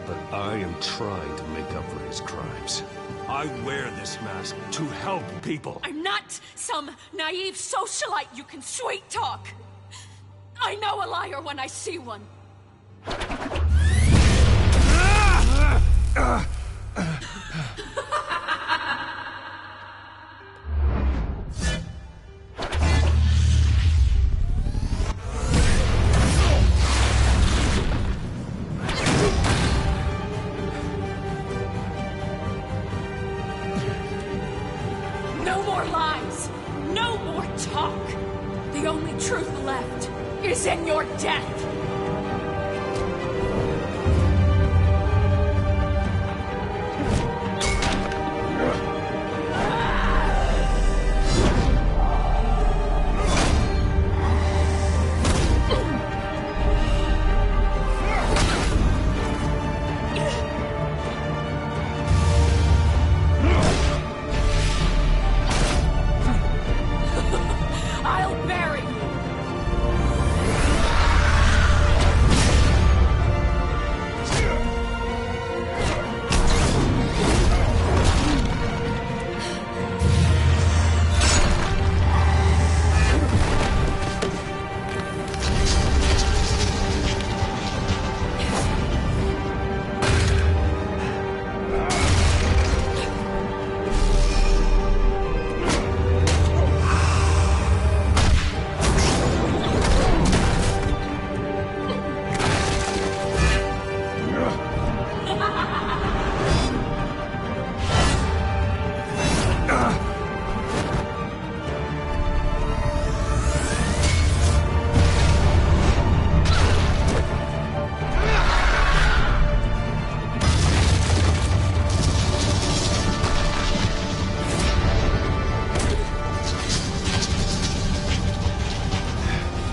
But I am trying to make up for his crimes. I wear this mask to help people. I'm not some naive socialite you can sweet talk. I know a liar when I see one. No more lies. No more talk. The only truth left is in your death. I'll bury you.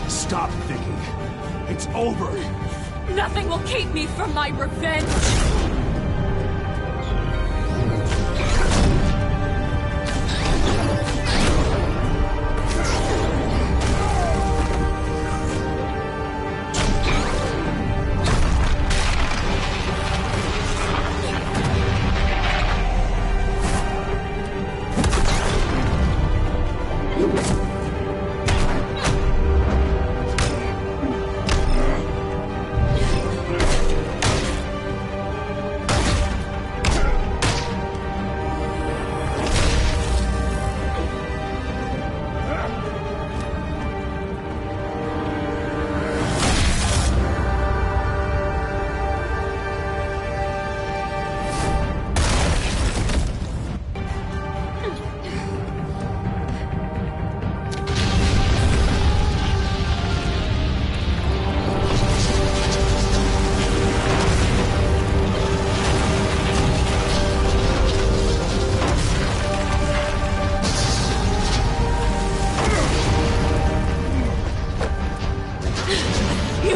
Stop thinking. It's over. Nothing will keep me from my revenge.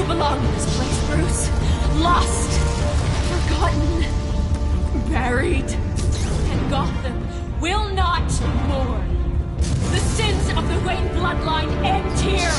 belong in this place, Bruce. Lost, forgotten, buried. And Gotham will not mourn. The sins of the Wayne bloodline end here.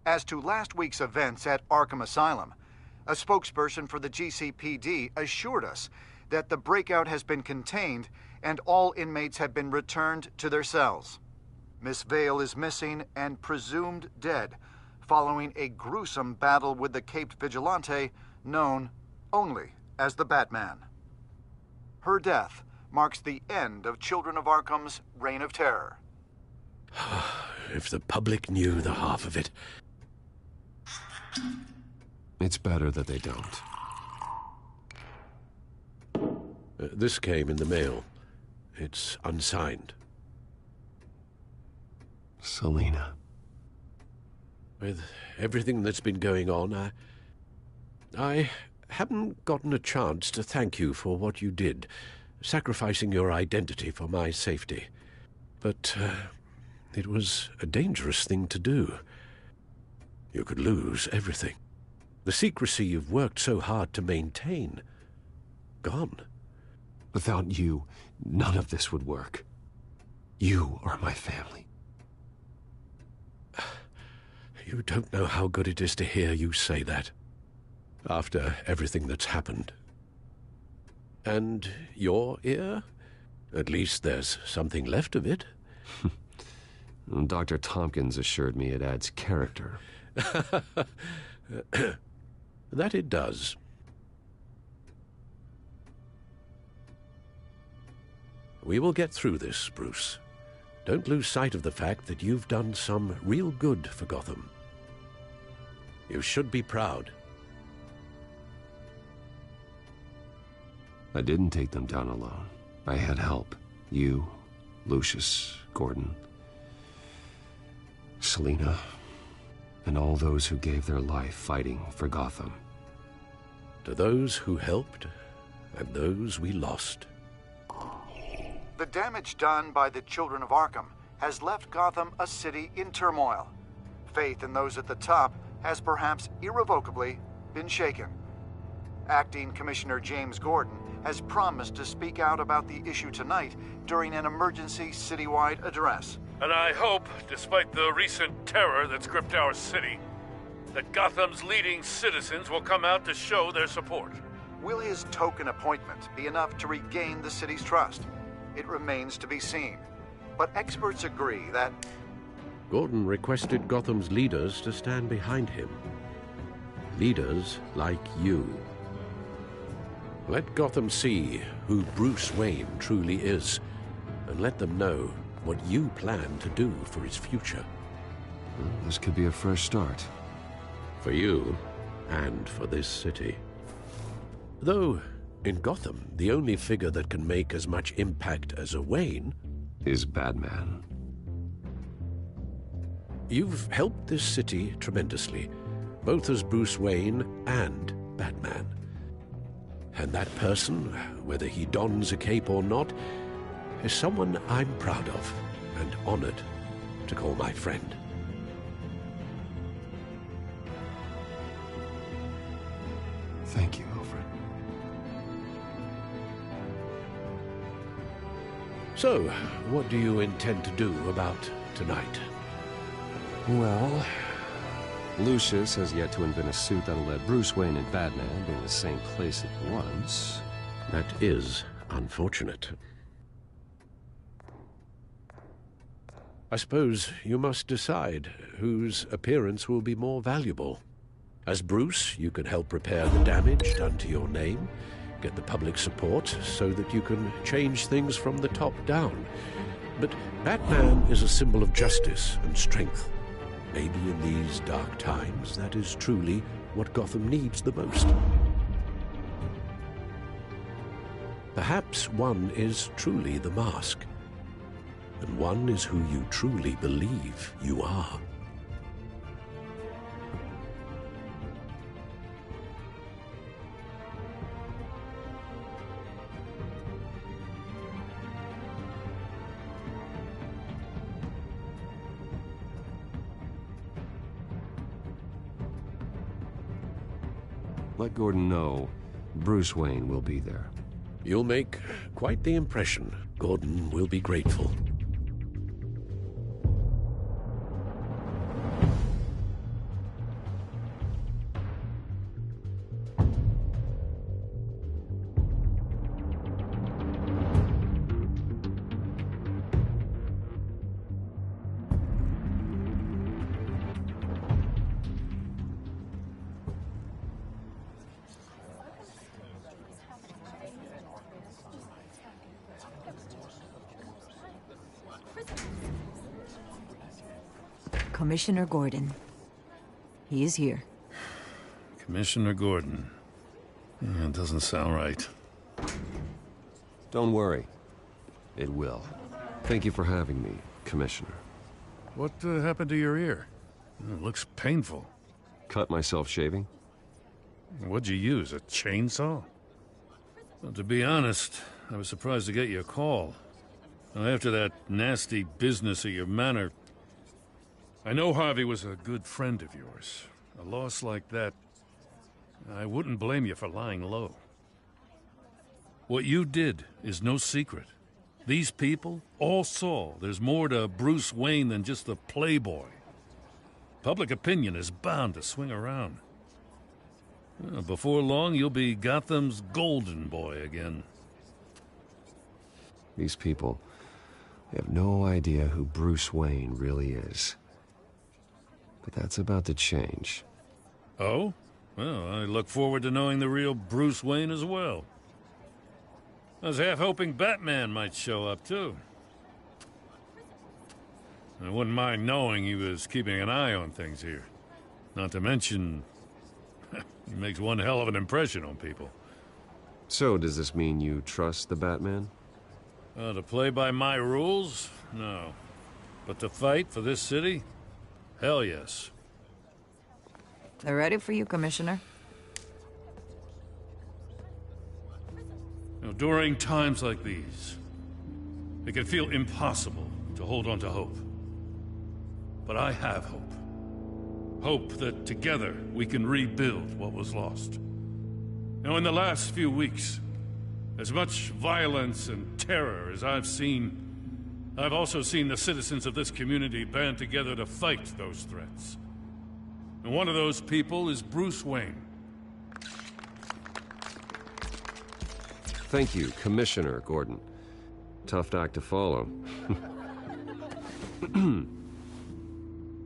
As to last week's events at Arkham Asylum, a spokesperson for the GCPD assured us that the breakout has been contained and all inmates have been returned to their cells. Miss Vale is missing and presumed dead, following a gruesome battle with the caped vigilante known only as the Batman. Her death marks the end of Children of Arkham's reign of terror. If the public knew the half of it. It's better that they don't. This came in the mail. It's unsigned. Selina. With everything that's been going on, I haven't gotten a chance to thank you for what you did, sacrificing your identity for my safety. But it was a dangerous thing to do. You could lose everything. The secrecy you've worked so hard to maintain. Gone. Without you, none of this would work. You are my family. You don't know how good it is to hear you say that. After everything that's happened. And your ear? At least there's something left of it. Dr. Tompkins assured me it adds character. That it does. We will get through this, Bruce. Don't lose sight of the fact that you've done some real good for Gotham. You should be proud. I didn't take them down alone. I had help. You, Lucius, Gordon, Selina, and all those who gave their life fighting for Gotham. To those who helped, and those we lost. The damage done by the Children of Arkham has left Gotham a city in turmoil. Faith in those at the top has perhaps irrevocably been shaken. Acting Commissioner James Gordon has promised to speak out about the issue tonight during an emergency citywide address. And I hope, despite the recent terror that's gripped our city, that Gotham's leading citizens will come out to show their support. Will his token appointment be enough to regain the city's trust? It remains to be seen. But experts agree that... Gordon requested Gotham's leaders to stand behind him. Leaders like you. Let Gotham see who Bruce Wayne truly is, and let them know what you plan to do for its future. Well, this could be a fresh start. For you, and for this city. Though, in Gotham, the only figure that can make as much impact as a Wayne... is Batman. You've helped this city tremendously, both as Bruce Wayne and Batman. And that person, whether he dons a cape or not, is someone I'm proud of and honored to call my friend. Thank you, Alfred. So, what do you intend to do about tonight? Well, Lucius has yet to invent a suit that'll let Bruce Wayne and Batman be in the same place at once. That is unfortunate. I suppose you must decide whose appearance will be more valuable. As Bruce, you can help repair the damage done to your name, get the public support so that you can change things from the top down. But Batman is a symbol of justice and strength. Maybe in these dark times, that is truly what Gotham needs the most. Perhaps one is truly the mask, and one is who you truly believe you are. Let Gordon know Bruce Wayne will be there. You'll make quite the impression. Gordon will be grateful. Commissioner Gordon. He is here. Commissioner Gordon. Yeah, it doesn't sound right. Don't worry. It will. Thank you for having me, Commissioner. What happened to your ear? It looks painful. Cut myself shaving? What'd you use, a chainsaw? Well, to be honest, I was surprised to get your call. Now, after that nasty business at your manor, I know Harvey was a good friend of yours. A loss like that, I wouldn't blame you for lying low. What you did is no secret. These people all saw there's more to Bruce Wayne than just the playboy. Public opinion is bound to swing around. Before long, you'll be Gotham's golden boy again. These people have no idea who Bruce Wayne really is. But that's about to change. Oh? Well, I look forward to knowing the real Bruce Wayne as well. I was half hoping Batman might show up, too. I wouldn't mind knowing he was keeping an eye on things here. Not to mention, he makes one hell of an impression on people. So, does this mean you trust the Batman? To play by my rules? No. But to fight for this city? Hell yes. They're ready for you, Commissioner. During times like these, it can feel impossible to hold on to hope. But I have hope. Hope that together we can rebuild what was lost. In the last few weeks, as much violence and terror as I've seen, I've also seen the citizens of this community band together to fight those threats. And one of those people is Bruce Wayne. Thank you, Commissioner Gordon. Tough act to follow.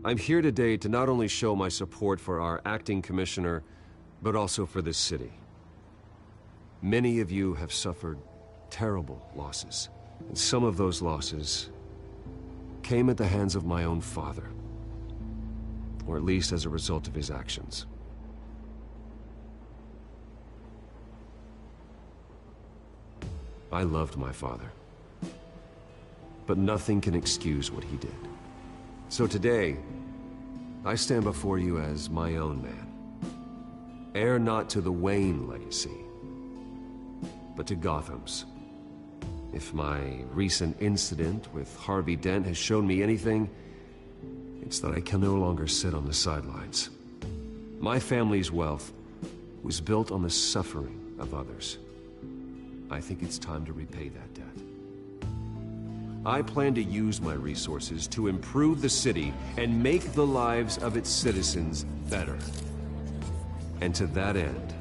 I'm here today to not only show my support for our acting commissioner, but also for this city. Many of you have suffered terrible losses, and some of those losses came at the hands of my own father, or at least as a result of his actions. I loved my father, but nothing can excuse what he did. So today, I stand before you as my own man. Heir not to the Wayne legacy, but to Gotham's. If my recent incident with Harvey Dent has shown me anything, it's that I can no longer sit on the sidelines. My family's wealth was built on the suffering of others. I think it's time to repay that debt. I plan to use my resources to improve the city and make the lives of its citizens better. And to that end,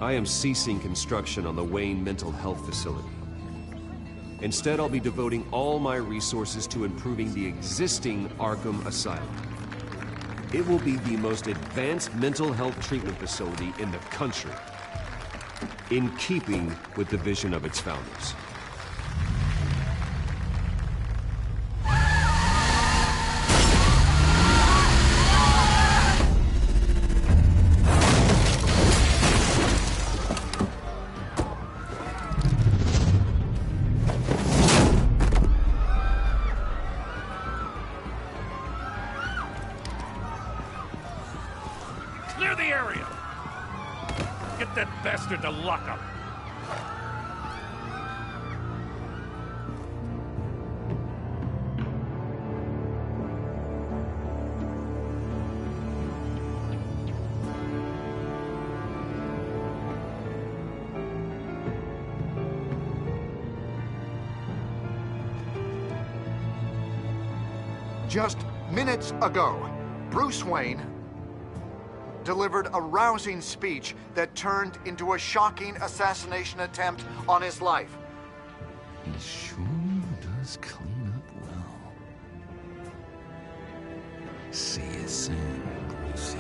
I am ceasing construction on the Wayne Mental Health Facility. Instead, I'll be devoting all my resources to improving the existing Arkham Asylum. It will be the most advanced mental health treatment facility in the country, in keeping with the vision of its founders. Clear the area! Get that bastard to lock up! Just minutes ago, Bruce Wayne delivered a rousing speech that turned into a shocking assassination attempt on his life. He sure does clean up well. See you soon, Brucey.